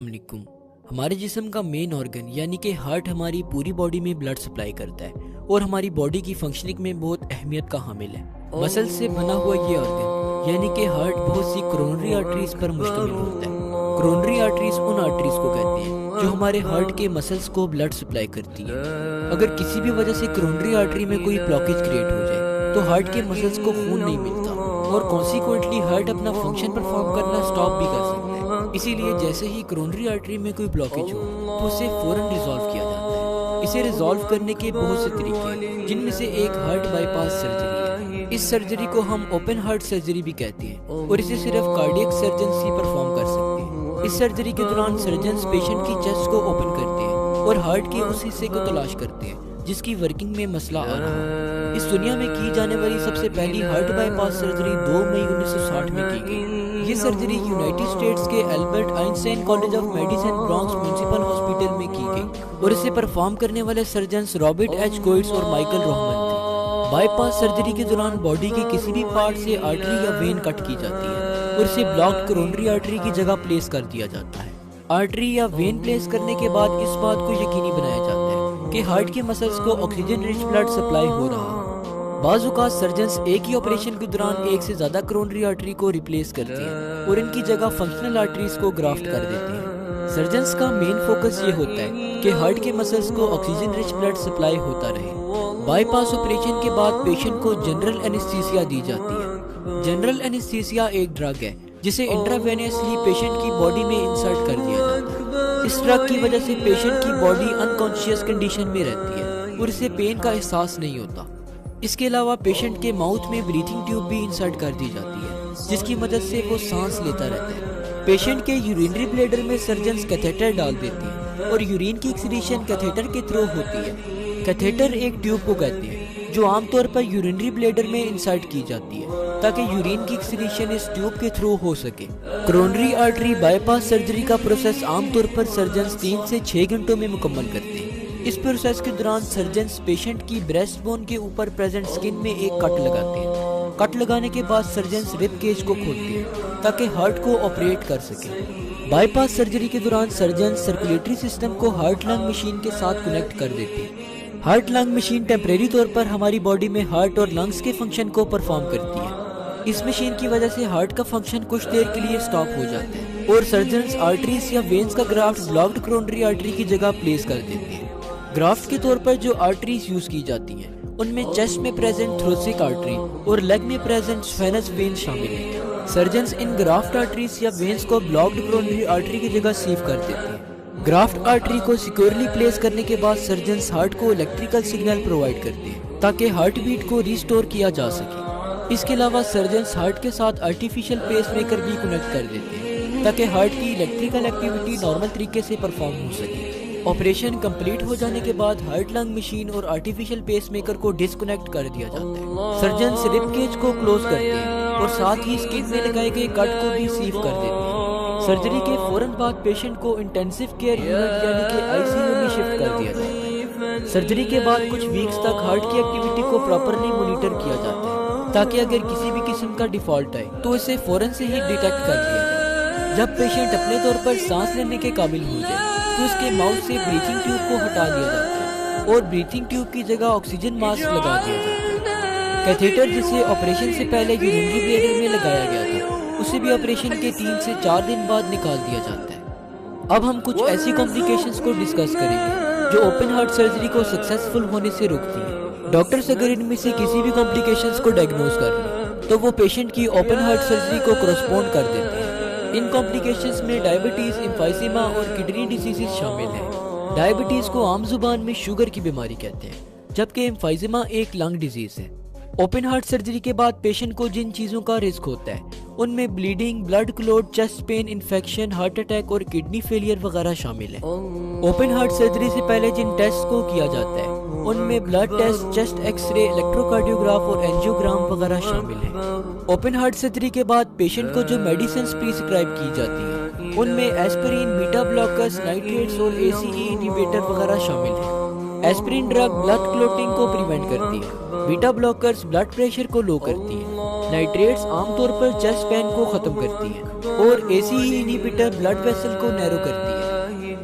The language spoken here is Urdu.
علیکم۔ ہمارے جسم کا مین آرگن یعنی کہ ہارٹ ہماری پوری باڈی میں بلڈ سپلائی کرتا ہے اور ہماری باڈی کی فنکشننگ میں بہت اہمیت کا حامل ہے۔ مسل سے بنا ہوا یہ آرگن یعنی کہ ہارٹ بہت سی کرونری آرٹریز پر مشتمل ہوتا ہے۔ کرونری آرٹریز ان آرٹریز کو کہتے ہیں جو ہمارے ہارٹ کے مسلز کو بلڈ سپلائی کرتی ہیں۔ اگر کسی بھی وجہ سے کرونری آرٹری میں کوئی بلاکیج کریٹ ہو جائے تو ہارٹ کے مسلز کو خون نہیں ملتا اور کانسیکوئنٹلی ہارٹ اپنا فنکشن پرفارم کرنا سٹاپ بھی کر سکتا ہے۔ اسی لیے جیسے ہی کرونری آرٹری میں کوئی بلاکیج ہو تو اسے فوراً ریزالو کیا جاتا ہے۔ اسے ریزالو کرنے کے بہت سے طریقے ہیں جن میں سے ایک ہارٹ بائی پاس سرجری ہے۔ اس سرجری کو ہم اوپن ہارٹ سرجری بھی کہتے ہیں اور اسے صرف کارڈیک سرجنز ہی پرفارم کر سکتے ہیں۔ اس سرجری کے دوران سرجنز پیشنٹ کی چیسٹ کو اوپن کرتے ہیں اور ہارٹ کے اس حصے کو تلاش کرتے ہیں جس کی ورکنگ میں مسئلہ آ رہا ہے۔ اس دنیا میں کی جانے والی سب سے پہلی ہارٹ بائی پاس سرجری 2 مئی 1960 میں کی گئی۔ یہ سرجری یونائٹڈ اسٹیٹس کے Albert Einstein college of medicine Bronx municipal hospital میں کی گئی اور اسے پرفارم کرنے والے سرجنز رابرٹ ایچ گوئٹس اور مائیکل روہمن تھے۔ بائی پاس سرجری کے دوران باڈی کے کسی بھی پارٹ سے آرٹری یا وین کٹ کی جاتی ہے اور اسے بلاکڈ کرونری آرٹری کی جگہ پلیس کر دیا جاتا ہے۔ آرٹری یا وین پلیس کرنے کے بعد اس بات کو یقینی بنایا جاتا ہے کہ ہارٹ کے مسلز کو آکسیجن رچ بلڈ سپلائی ہو رہا ہے۔ بعض اوقات سرجنز ایک ہی آپریشن کے دوران ایک سے زیادہ کرونری آرٹری کو ریپلیس کرتے ہیں اور ان کی جگہ فنکشنل آرٹریز کو گرافٹ کر دیتے ہیں۔ سرجنز کا مین فوکس یہ ہوتا ہے کہ ہارٹ کے مسلز کو آکسیجن رچ بلڈ سپلائی ہوتا رہے۔ بائی پاس آپریشن کے بعد پیشنٹ کو جنرل اینستھیسیا دی جاتی ہے۔ جنرل اینستھیسیا ایک ڈرگ ہے جسے انٹراوینسلی پیشنٹ کی باڈی میں انسرٹ کر دیا جاتا ہے۔ اس ڈرگ کی وجہ سے پیشنٹ کی باڈی انکانشیس کنڈیشن میں رہتی ہے اور اسے پین کا احساس نہیں ہوتا۔ اس کے علاوہ پیشنٹ کے ماؤتھ میں بریتھنگ ٹیوب بھی انسرٹ کر دی جاتی ہے جس کی مدد سے وہ سانس لیتا رہتا ہے۔ پیشنٹ کے یورینری بلیڈر میں سرجنز کیتھیٹر ڈال دیتے ہیں اور یورین کی ایکسکریشن کیتھیٹر کے تھرو ہوتی ہے۔ کیتھیٹر ایک ٹیوب کو کہتے ہیں جو عام طور پر یورینری بلیڈر میں انسرٹ کی جاتی ہے تاکہ یورین کی ایکسکریشن اس ٹیوب کے تھرو ہو سکے۔ Coronary artery by pass surgery کا پروسیس عام طور پر سرجنز 3 سے 6 گھنٹوں میں مکمل کرتے ہیں۔ اس پروسیس کے دوران سرجنز پیشنٹ کی بریسٹ بون کے اوپر پریزنٹ سکن میں ایک کٹ لگاتے ہیں۔ کٹ لگانے کے بعد سرجنز رب کیج کو کھولتے ہیں تاکہ ہارٹ کو آپریٹ کر سکیں۔ بائی پاس سرجری کے دوران سرجنز سرکولیٹری سسٹم کو ہارٹ لنگ مشین کے ساتھ کنیکٹ کر دیتے ہیں۔ ہارٹ لنگ مشین ٹیمپریری طور پر ہماری باڈی میں ہارٹ اور لنگز کے فنکشن کو پرفارم کرتی ہے۔ اس مشین کی وجہ سے ہارٹ کا فنکشن کچھ دیر کے لیے سٹاپ ہو جاتا ہے اور سرجنز آرٹریز یا وینز کا گرافٹ بلاکڈ کرونری آرٹری کی جگہ پلیس کر دیتے ہیں۔ گرافٹ کے طور پر جو آرٹریز یوز کی جاتی ہیں ان میں چیسٹ میں پریزنٹ تھروسک آرٹری اور لیگ میں پریزنٹ سفینس وین شامل ہیں۔ سرجنز ان گرافٹ آرٹریز یا وینز کو بلاکڈ کرونری آرٹری کی جگہ سیو کر دیتے ہیں۔ گرافٹ آرٹری کو سیکیورلی پلیس کرنے کے بعد سرجنز ہارٹ کو الیکٹریکل سگنل پرووائڈ کرتے ہیں تاکہ ہارٹ بیٹ کو ریسٹور کیا جا سکے۔ اس کے علاوہ سرجنز ہارٹ کے ساتھ آرٹیفیشل پیس میکر بھی کنیکٹ کر دیتے ہیں تاکہ ہارٹ کی الیکٹریکل ایکٹیویٹی نارمل طریقے سے پرفارم ہو سکے۔ آپریشن کمپلیٹ ہو جانے کے بعد ہارٹ لنگ مشین اور آرٹیفیشل پیس میکر کو ڈسکنیکٹ کر دیا جاتا ہے۔ سرجنز رب کیج کو کلوز کرتے ہیں اور ساتھ ہی سکن میں لگائے گئے کٹ کو بھی سیو کر دیتے ہیں۔ سرجری کے فوراً بعد پیشنٹ کو انٹینسیو کیئر یونٹ یعنی کہ ICU میں شفٹ کر دیا جاتا ہے۔ سرجری کے بعد کچھ ویکس تک ہارٹ کی ایکٹیویٹی کو پراپرلی مانیٹر کیا جاتا ہے تاکہ اگر کسی بھی قسم کا ڈیفالٹ آئے تو اسے فوراً سے ہی ڈیٹیکٹ کر دیا جائے۔ جب پیشنٹ اپنے طور پر سانس لینے کے قابل ہو جائے تو اس کے ماؤتھ سے بریتھنگ ٹیوب کو ہٹا دیا جاتا ہے اور بریتھنگ ٹیوب کی جگہ آکسیجن ماسک لگا دیا جاتا ہے۔ کیتھیٹر جسے آپریشن سے پہلے یورینری بلیڈر میں لگایا گیا تھا اسے بھی آپریشن کے 3 سے 4 دن بعد نکال دیا جاتا ہے۔ اب ہم کچھ ایسی کمپلیکیشنز کو ڈسکس کریں گے جو اوپن ہارٹ سرجری کو سکسیسفل ہونے سے روکتی ہیں۔ ڈاکٹرز اگر ان میں سے کسی بھی کمپلیکیشنز کو ڈائگنوز کر لیں تو وہ پیشنٹ کی اوپن ہارٹ سرجری کو کرسپونڈ کر دیتے ہیں۔ ان کمپلیکیشنز میں ڈائبٹیز، امفائسیما اور کڈنی ڈیزیزز شامل ہیں۔ ڈائبٹیز کو عام زبان میں شوگر کی بیماری کہتے ہیں جبکہ امفائسیما ایک لنگ ڈیزیز ہے۔ اوپن ہارٹ سرجری کے بعد پیشنٹ کو جن چیزوں کا رسک ہوتا ہے ان میں bleeding, blood clot, chest pain, infection, heart attack اور کڈنی فیلئر وغیرہ شامل ہیں۔ اوپن ہارٹ سرجری سے پہلے جن ٹیسٹ کو کیا جاتا ہے ان میں blood test, chest X ray, الیکٹروکارڈیوگراف اور اینجیوگرام وغیرہ شامل ہیں۔ اوپن ہارٹ سرجری کے بعد پیشنٹ کو جو میڈیسنز پریسکرائب کی جاتی ہیں ان میں ایسپرین، بیٹا بلاکرز، نائٹریٹس اور ACE انہیبیٹر وغیرہ شامل ہیں۔ ایسپرین ڈرگ بلڈ کلوٹنگ کو پریونٹ کرتی ہے، بیٹا بلاکرز بلڈ پریشر کو لو کرتی ہیں، نائٹریٹس عام طور پر چیسٹ پین کو ختم کرتی ہیں اور ACE انہیبیٹر بلڈ ویسل کو نیرو کرتی ہے۔